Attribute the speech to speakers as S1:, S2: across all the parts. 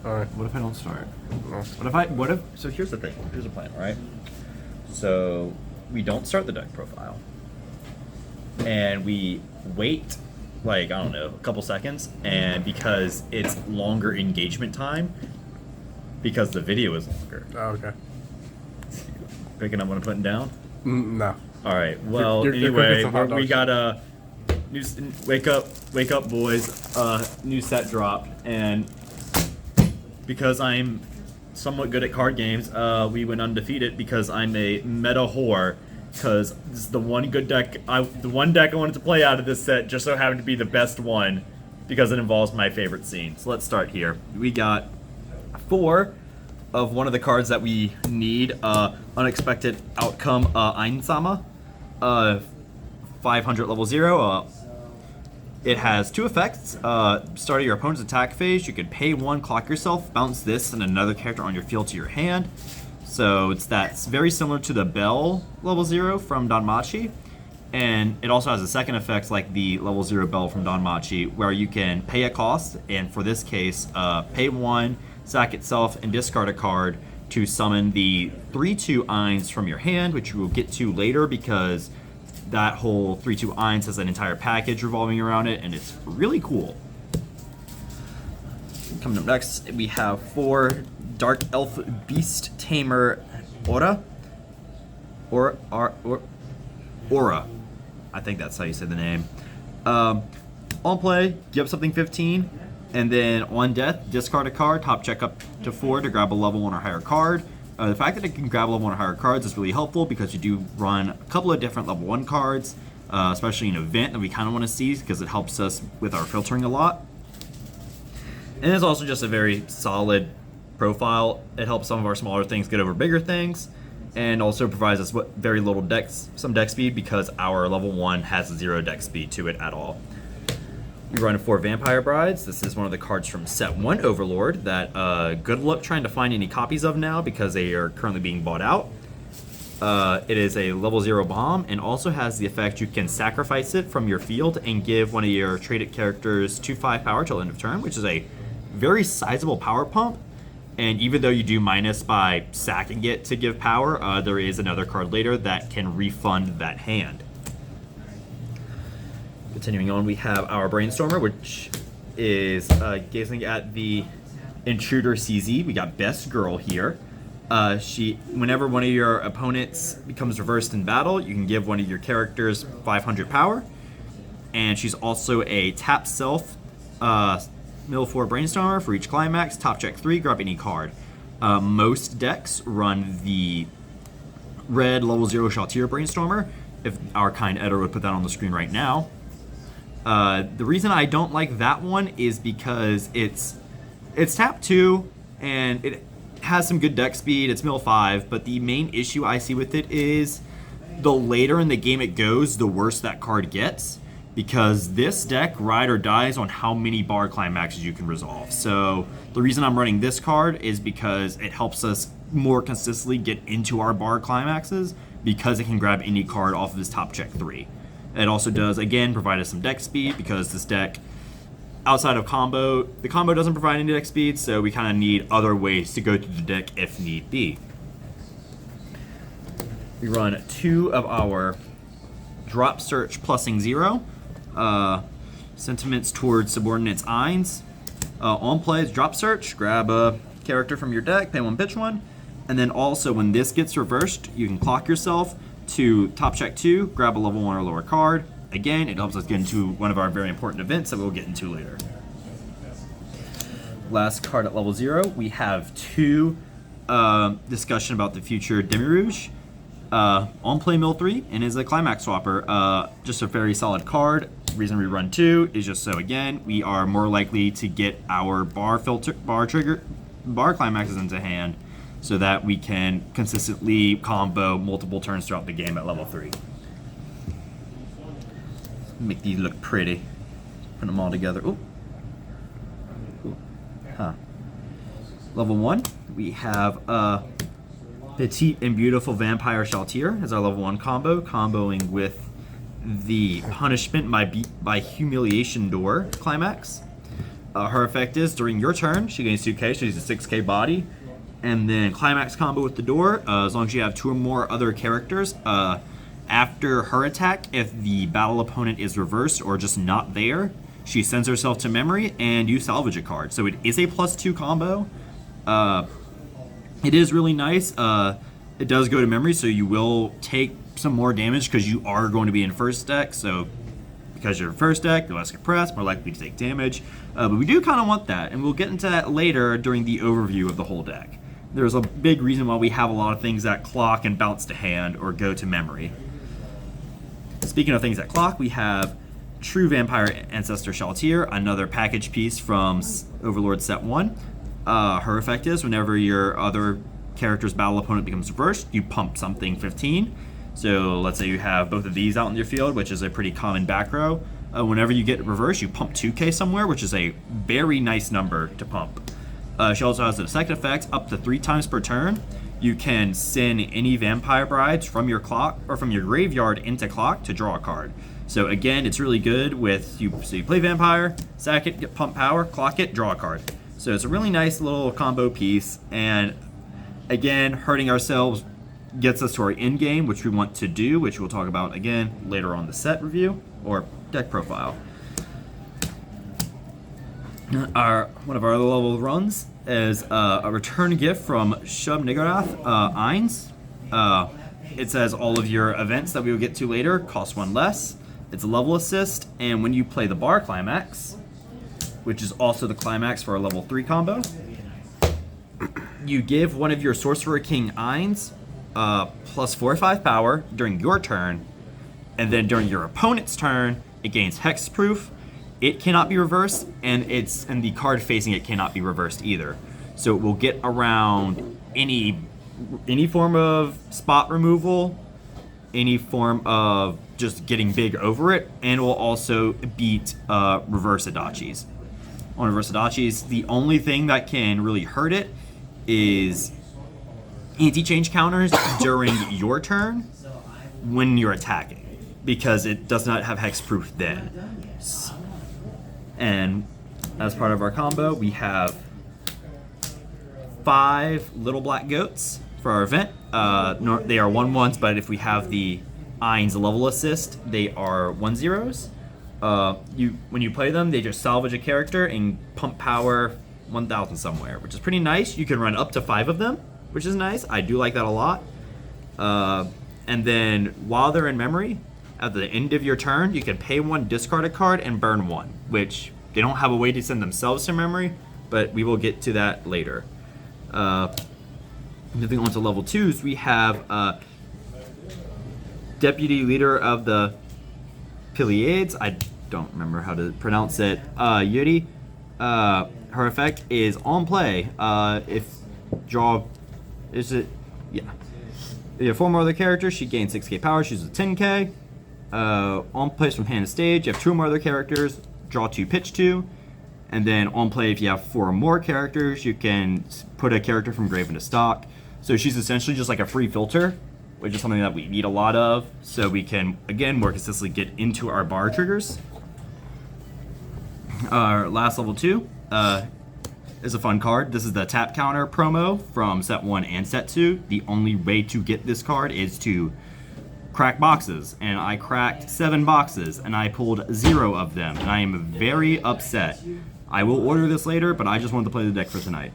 S1: Alright.
S2: What if I don't start?
S1: No.
S2: What if? So here's the thing. Here's the plan, right? So we don't start the deck profile, and we wait, like I don't know, a couple seconds, and because it's longer engagement time, because the video is longer.
S1: Oh, okay.
S2: Picking up what I'm putting down.
S1: No.
S2: All right. Well,
S1: You're cooking
S2: anyway,
S1: some hot
S2: we
S1: dogs.
S2: got a new wake up, boys. New set dropped, and because I'm somewhat good at card games, we went undefeated because I'm a meta whore. Because this is the one good deck, the one deck I wanted to play out of this set just so happened to be the best one because it involves my favorite scene. So let's start here. We got 4 of one of the cards that we need. Unexpected Outcome, Ainsama, 500 level 0. It has 2 effects. Start of your opponent's attack phase, you can pay 1, clock yourself, bounce this and another character on your field to your hand. So that's very similar to the Bell level 0 from Danmachi. And it also has a second effect like the level 0 Bell from Danmachi, where you can pay a cost, and for this case, pay 1, sack itself, and discard a card to summon the 3/2 Eins from your hand, which we will get to later because that whole 3/2 Eins has an entire package revolving around it, and it's really cool. Coming up next, we have 4 Dark Elf Beast Tamer Aura. Aura. I think that's how you say the name. On play, give up something 15, and then on death, discard a card, top check up to 4 to grab a level 1 or higher card. The fact that it can grab level 1 or higher cards is really helpful because you do run a couple of different level 1 cards, especially in an event that we kind of want to see because it helps us with our filtering a lot. And it's also just a very solid profile. It helps some of our smaller things get over bigger things, and also provides us very little some deck speed because our level 1 has 0 deck speed to it at all. We run 4 Vampire Brides. This is one of the cards from set 1 Overlord that good luck trying to find any copies of now because they are currently being bought out. It is a level 0 bomb and also has the effect you can sacrifice it from your field and give one of your traded characters 2/5 power till end of turn, which is a very sizable power pump. And even though you do minus by sacking it to give power, there is another card later that can refund that hand. Continuing on, we have our Brainstormer, which is gazing at the Intruder CZ. We got Best Girl here. Whenever one of your opponents becomes reversed in battle, you can give one of your characters 500 power. And she's also a tap self mill 4 Brainstormer for each climax, top check 3, grab any card. Most decks run the red level 0 Shaltir Brainstormer. If our kind editor would put that on the screen right now. The reason I don't like that one is because it's tap 2 and it has some good deck speed, it's mill 5, but the main issue I see with it is the later in the game it goes, the worse that card gets. Because this deck ride or dies on how many bar climaxes you can resolve. So the reason I'm running this card is because it helps us more consistently get into our bar climaxes because it can grab any card off of this top check 3. It also does, again, provide us some deck speed because this deck, outside of combo, the combo doesn't provide any deck speed, so we kind of need other ways to go through the deck if need be. We run 2 of our Drop Search Plussing 0. Sentiments towards subordinates Eins. On play is Drop Search, grab a character from your deck, pay 1, pitch 1, and then also when this gets reversed, you can clock yourself to top check 2, grab a level 1 or lower card. Again, it helps us get into one of our very important events that we'll get into later. Last card at level 0, we have 2 discussion about the future Demirouge. On play mill 3 and is a climax swapper. Just a very solid card. The reason we run 2 is just so again we are more likely to get our bar climaxes into hand, so that we can consistently combo multiple turns throughout the game at level 3. Make these look pretty. Put them all together. Ooh. Ooh. Huh. Level 1, we have Petite and Beautiful Vampire Shaltir as our level 1 combo, comboing with the Punishment by Humiliation Door climax. Her effect is during your turn, she gains 2k, she's a 6k body. And then climax combo with the door, as long as you have 2 or more other characters. After her attack, if the battle opponent is reversed or just not there, she sends herself to memory and you salvage a card. So it is a +2 combo. It is really nice. It does go to memory, so you will take some more damage because you are going to be in first deck. So because you're in first deck, you're less compressed, more likely to take damage. But we do kind of want that, and we'll get into that later during the overview of the whole deck. There's a big reason why we have a lot of things that clock and bounce to hand or go to memory. Speaking of things that clock, we have True Vampire Ancestor Shaltir, another package piece from Overlord Set 1. Her effect is whenever your other character's battle opponent becomes reversed, you pump something 15. So let's say you have both of these out in your field, which is a pretty common back row. Whenever you get reversed, you pump 2k somewhere, which is a very nice number to pump. She also has the second effect, up to 3 times per turn. You can send any vampire brides from your clock or from your graveyard into clock to draw a card. So again, it's really good with you. So you play vampire, sack it, get pump power, clock it, draw a card. So it's a really nice little combo piece. And again, hurting ourselves gets us to our end game, which we want to do, which we'll talk about again later on the set review or deck profile. One of our other level runs is a return gift from Shub Niggurath Eins. It says all of your events that we will get to later cost 1 less. It's a level assist, and when you play the bar climax, which is also the climax for our level 3 combo, you give one of your Sorcerer King Eins +4/5 power during your turn, and then during your opponent's turn, it gains hexproof. It cannot be reversed, and the card facing it cannot be reversed either. So it will get around any form of spot removal, any form of just getting big over it, and will also beat reverse Adachis. On reverse Adachis, the only thing that can really hurt it is anti-change counters during your turn when you're attacking, because it does not have hexproof then. And as part of our combo, we have 5 little black goats for our event. They are 1/1s, but if we have the Eins level assist, they are 1/0s. When you play them, they just salvage a character and pump power 1,000 somewhere, which is pretty nice. You can run up to 5 of them, which is nice. I do like that a lot. And then while they're in memory, at the end of your turn, you can pay 1, discard a card, and burn 1, which they don't have a way to send themselves to memory, but we will get to that later. Moving on to level 2s, we have Deputy Leader of the Pleiades. I don't remember how to pronounce it. Yuri. Her effect is on play. You have 4 more other characters, she gains 6k power, she's a 10k. On play from hand to stage, you have 2 more other characters, draw 2, pitch 2. And then on play, if you have 4 or more characters, you can put a character from grave into stock. So she's essentially just like a free filter, which is something that we need a lot of, so we can, again, more consistently get into our bar triggers. Our last level 2 is a fun card. This is the tap counter promo from set 1 and set 2. The only way to get this card is to crack boxes, and I cracked 7 boxes, and I pulled 0 of them, and I am very upset. I will order this later, but I just wanted to play the deck for tonight.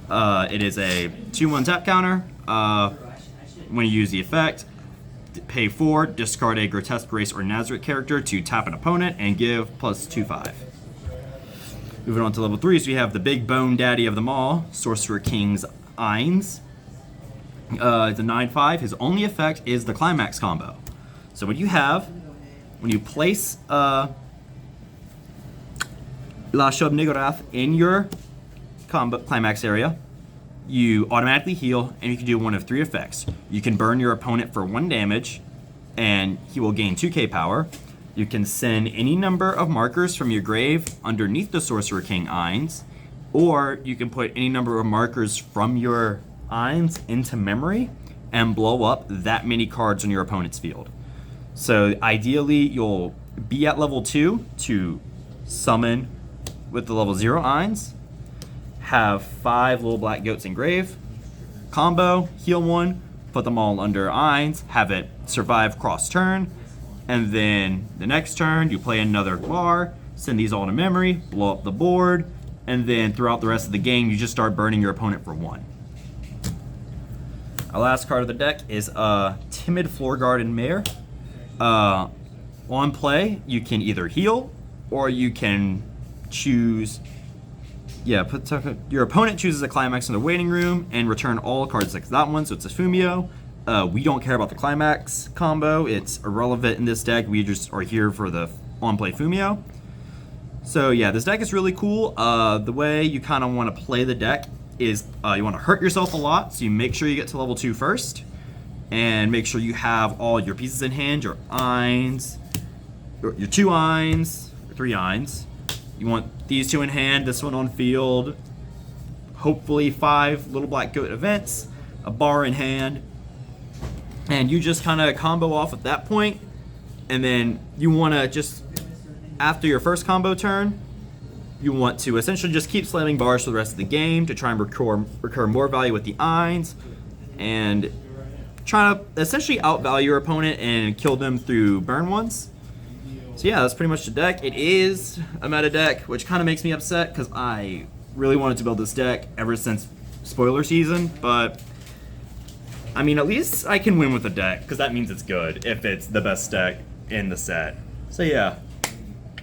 S2: It is a 2/1 tap counter. When you use the effect, pay 4, discard a Grotesque Race or Nazareth character to tap an opponent, and give +2/5. Moving on to level 3, so we have the big bone daddy of them all, Sorcerer King's Eins. It's a 9/5. His only effect is the climax combo. So what you have, when you place La Shub Niggurath in your combo climax area, you automatically heal, and you can do one of 3 effects. You can burn your opponent for 1 damage, and he will gain 2k power. You can send any number of markers from your grave underneath the Sorcerer King Eins, or you can put any number of markers from your Eins into memory and blow up that many cards on your opponent's field. So ideally, you'll be at level 2 to summon with the level 0 Einz. Have 5 little black goats engrave. Combo, heal 1, put them all under Einz, have it survive cross turn, and then the next turn you play another bar, send these all to memory, blow up the board, and then throughout the rest of the game you just start burning your opponent for 1. Our last card of the deck is Timid Floor Garden Mare. On play, you can either heal or you can choose. Your opponent chooses a climax in the waiting room and return all cards like that one, so it's a Fumio. We don't care about the climax combo. It's irrelevant in this deck. We just are here for the on-play Fumio. So yeah, this deck is really cool. The way you kind of want to play the deck is you want to hurt yourself a lot, so you make sure you get to level 2 first, and make sure you have all your pieces in hand, your Einz, your 2 Einz, 3 Einz. You want these 2 in hand, this one on field, hopefully 5 little black goat events, a bar in hand, and you just kind of combo off at that point. And then you want to just, after your first combo turn, you want to essentially just keep slamming bars for the rest of the game to try and recur more value with the Einz, and try to essentially outvalue your opponent and kill them through burn ones. So yeah, that's pretty much the deck. It is a meta deck, which kind of makes me upset because I really wanted to build this deck ever since spoiler season, but I mean, at least I can win with the deck because that means it's good if it's the best deck in the set. So yeah,